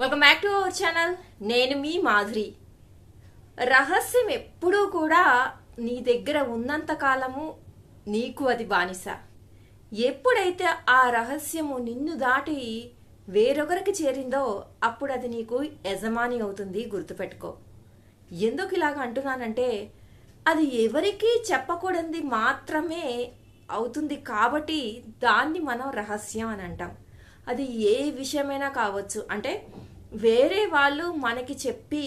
Welcome back to our channel. నేను మీ మాధురి. రహస్యం ఎప్పుడూ కూడా నీ దగ్గర ఉన్నంత కాలము నీకు అది బానిస. ఎప్పుడైతే ఆ రహస్యము నిన్ను దాటి వేరొకరికి చేరిందో అప్పుడు అది నీకు యజమాని అవుతుంది. గుర్తుపెట్టుకో. ఎందుకు ఇలాగ అంటున్నానంటే అది ఎవరికి చెప్పకూడనిది మాత్రమే అవుతుంది కాబట్టి దాన్ని మనం రహస్యం అని అంటాం. అది ఏ విషయమైనా కావచ్చు. అంటే వేరే వాళ్ళు మనకి చెప్పి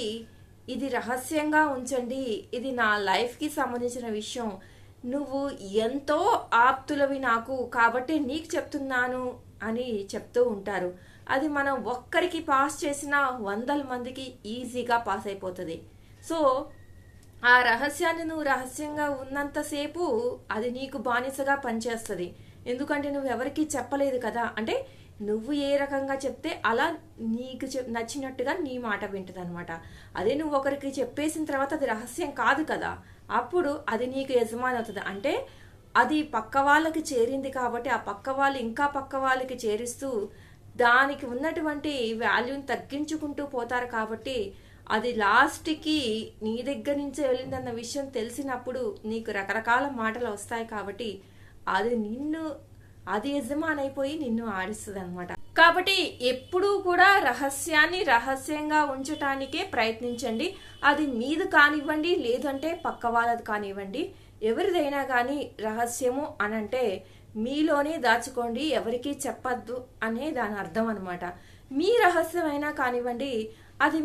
ఇది రహస్యంగా ఉంచండి, ఇది నా లైఫ్కి సంబంధించిన విషయం, నువ్వు ఎంతో ఆప్తులవి నాకు కాబట్టి నీకు చెప్తున్నాను అని చెప్తూ ఉంటారు. అది మనం ఒక్కరికి పాస్ చేసిన 100 మందికి ఈజీగా పాస్ అయిపోతుంది. సో ఆ రహస్యాన్ని నువ్వు రహస్యంగా ఉన్నంతసేపు అది నీకు బానిసగా పనిచేస్తుంది. ఎందుకంటే నువ్వు ఎవరికి చెప్పలేదు కదా. అంటే నువ్వు ఏ రకంగా చెప్తే అలా నీకు నచ్చినట్టుగా నీ మాట వింటుంది అనమాట. అదే నువ్వు ఒకరికి చెప్పేసిన తర్వాత అది రహస్యం కాదు కదా, అప్పుడు అది నీకు యజమాని అవుతుంది. అంటే అది పక్క వాళ్ళకి చేరింది కాబట్టి ఆ పక్క వాళ్ళు ఇంకా పక్క వాళ్ళకి చేరిస్తూ దానికి ఉన్నటువంటి వాల్యూని తగ్గించుకుంటూ పోతారు. కాబట్టి అది లాస్ట్కి నీ దగ్గర నుంచే వెళ్ళిందన్న విషయం తెలిసినప్పుడు నీకు రకరకాల మాటలు వస్తాయి. కాబట్టి అది యజమాని అయిపోయి నిన్ను ఆడిస్తుంది అనమాట. కాబట్టి ఎప్పుడూ కూడా రహస్యాన్ని రహస్యంగా ఉంచటానికే ప్రయత్నించండి. అది మీది కానివ్వండి, లేదంటే పక్క వాళ్ళది కానివ్వండి, ఎవరిదైనా కానీ రహస్యము అనంటే మీలోనే దాచుకోండి, ఎవరికి చెప్పద్దు అనే దాని అర్థం అనమాట. మీ రహస్యమైనా కానివ్వండి, అది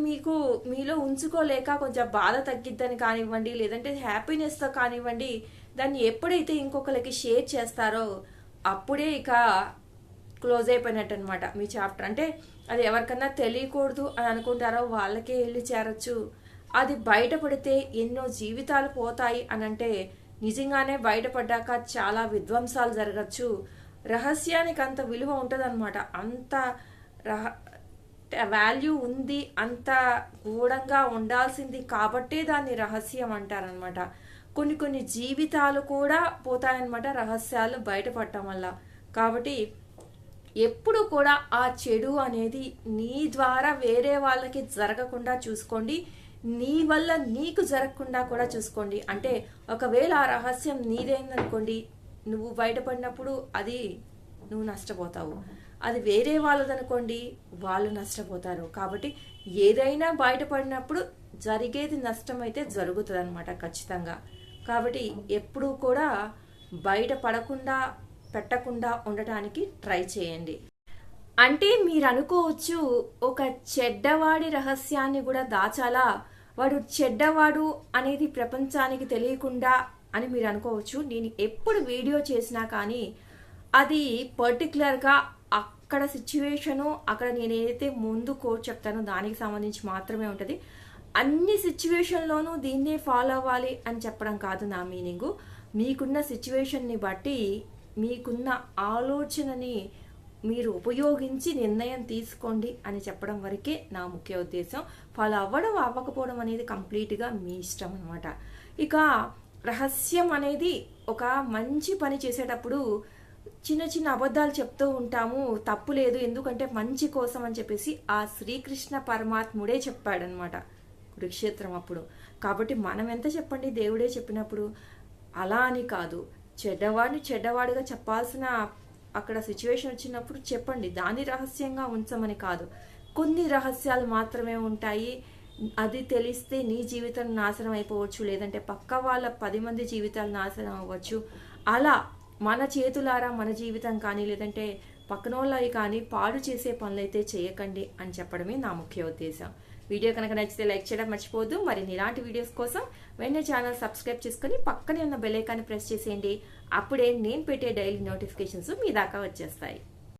మీలో ఉంచుకోలేక కొంచెం బాధ తగ్గిద్దని కానివ్వండి, లేదంటే హ్యాపీనెస్తో కానివ్వండి, దాన్ని ఎప్పుడైతే ఇంకొకరికి షేర్ చేస్తారో అప్పుడే ఇక క్లోజ్ అయిపోయినట్టు అనమాట మీ చాప్టర్. అంటే అది ఎవరికన్నా తెలియకూడదు అని అనుకుంటారో వాళ్ళకే వెళ్ళి చేరొచ్చు. అది బయటపడితే ఎన్నో జీవితాలు పోతాయి అని అంటే నిజంగానే బయటపడ్డాక చాలా విధ్వంసాలు జరగచ్చు. రహస్యానికి అంత విలువ ఉంటుంది అనమాట. అంత వాల్యూ ఉంది, అంత గూఢంగా ఉండాల్సింది కాబట్టే దాన్ని రహస్యం అంటారనమాట. కొన్ని జీవితాలు కూడా పోతాయన్నమాట రహస్యాలు బయటపడటం వల్ల. కాబట్టి ఎప్పుడు కూడా ఆ చెడు అనేది నీ ద్వారా వేరే వాళ్ళకి జరగకుండా చూసుకోండి, నీ వల్ల నీకు జరగకుండా కూడా చూసుకోండి. అంటే ఒకవేళ ఆ రహస్యం నీదైందనుకోండి, నువ్వు బయటపడినప్పుడు అది నువ్వు నష్టపోతావు. అది వేరే వాళ్ళదనుకోండి, వాళ్ళు నష్టపోతారు. కాబట్టి ఏదైనా బయటపడినప్పుడు జరిగేది నష్టం అయితే జరుగుతుంది అనమాట ఖచ్చితంగా. కాబట్టి ఎప్పుడూ కూడా బయటపడకుండా పెట్టకుండా ఉండటానికి ట్రై చేయండి. అంటే మీరు అనుకోవచ్చు, ఒక చెడ్డవాడి రహస్యాన్ని కూడా దాచాలా, వాడు చెడ్డవాడు అనేది ప్రపంచానికి తెలియకుండా అని మీరు అనుకోవచ్చు. నేను ఎప్పుడు వీడియో చేసినా కానీ అది పర్టికులర్గా అక్కడ సిచ్యువేషను, అక్కడ నేను ఏదైతే ముందు కోట్ చెప్తానో దానికి సంబంధించి మాత్రమే ఉంటుంది. అన్ని సిచ్యువేషన్లోనూ దీన్నే ఫాలో అవ్వాలి అని చెప్పడం కాదు నా మీనింగు. మీకున్న సిచ్యువేషన్ని బట్టి మీకున్న ఆలోచనని మీరు ఉపయోగించి నిర్ణయం తీసుకోండి అని చెప్పడం వరకే నా ముఖ్య ఉద్దేశం. ఫాలో అవ్వడం అవ్వకపోవడం అనేది కంప్లీట్గా మీ ఇష్టం అనమాట. ఇక రహస్యం అనేది ఒక మంచి పని చేసేటప్పుడు చిన్న చిన్న అబద్ధాలు చెప్తూ ఉంటాము, తప్పు లేదు. ఎందుకంటే మంచి కోసం అని చెప్పేసి ఆ శ్రీకృష్ణ పరమాత్ముడే చెప్పాడనమాట కురుక్షేత్రం అప్పుడు. కాబట్టి మనం ఎంత చెప్పండి, దేవుడే చెప్పినప్పుడు. అలా అని కాదు, చెడ్డవాడిని చెడ్డవాడిగా చెప్పాల్సిన అక్కడ సిచ్యువేషన్ వచ్చినప్పుడు చెప్పండి, దాన్ని రహస్యంగా ఉంచమని కాదు. కొన్ని రహస్యాలు మాత్రమే ఉంటాయి. అది తెలిస్తే నీ జీవితం నాశనం అయిపోవచ్చు, లేదంటే పక్క వాళ్ళ 10 మంది జీవితాలు నాశనం అవ్వచ్చు. అలా మన చేతులారా మన జీవితం కానీ లేదంటే పక్కనోళ్ళవి కానీ పాడు చేసే పనులైతే చేయకండి అని చెప్పడమే నా ముఖ్య ఉద్దేశం. వీడియో కనుక నచ్చితే లైక్ చేయడం మర్చిపోవద్దు. మరి ఇలాంటి వీడియోస్ కోసం వెంటనే ఛానల్ సబ్స్క్రైబ్ చేసుకొని పక్కనే ఉన్న బెల్ ఐకాన్ని ప్రెస్ చేసేయండి. అప్పుడే నేను పెట్టే డైలీ నోటిఫికేషన్స్ మీ దాకా వచ్చేస్తాయి.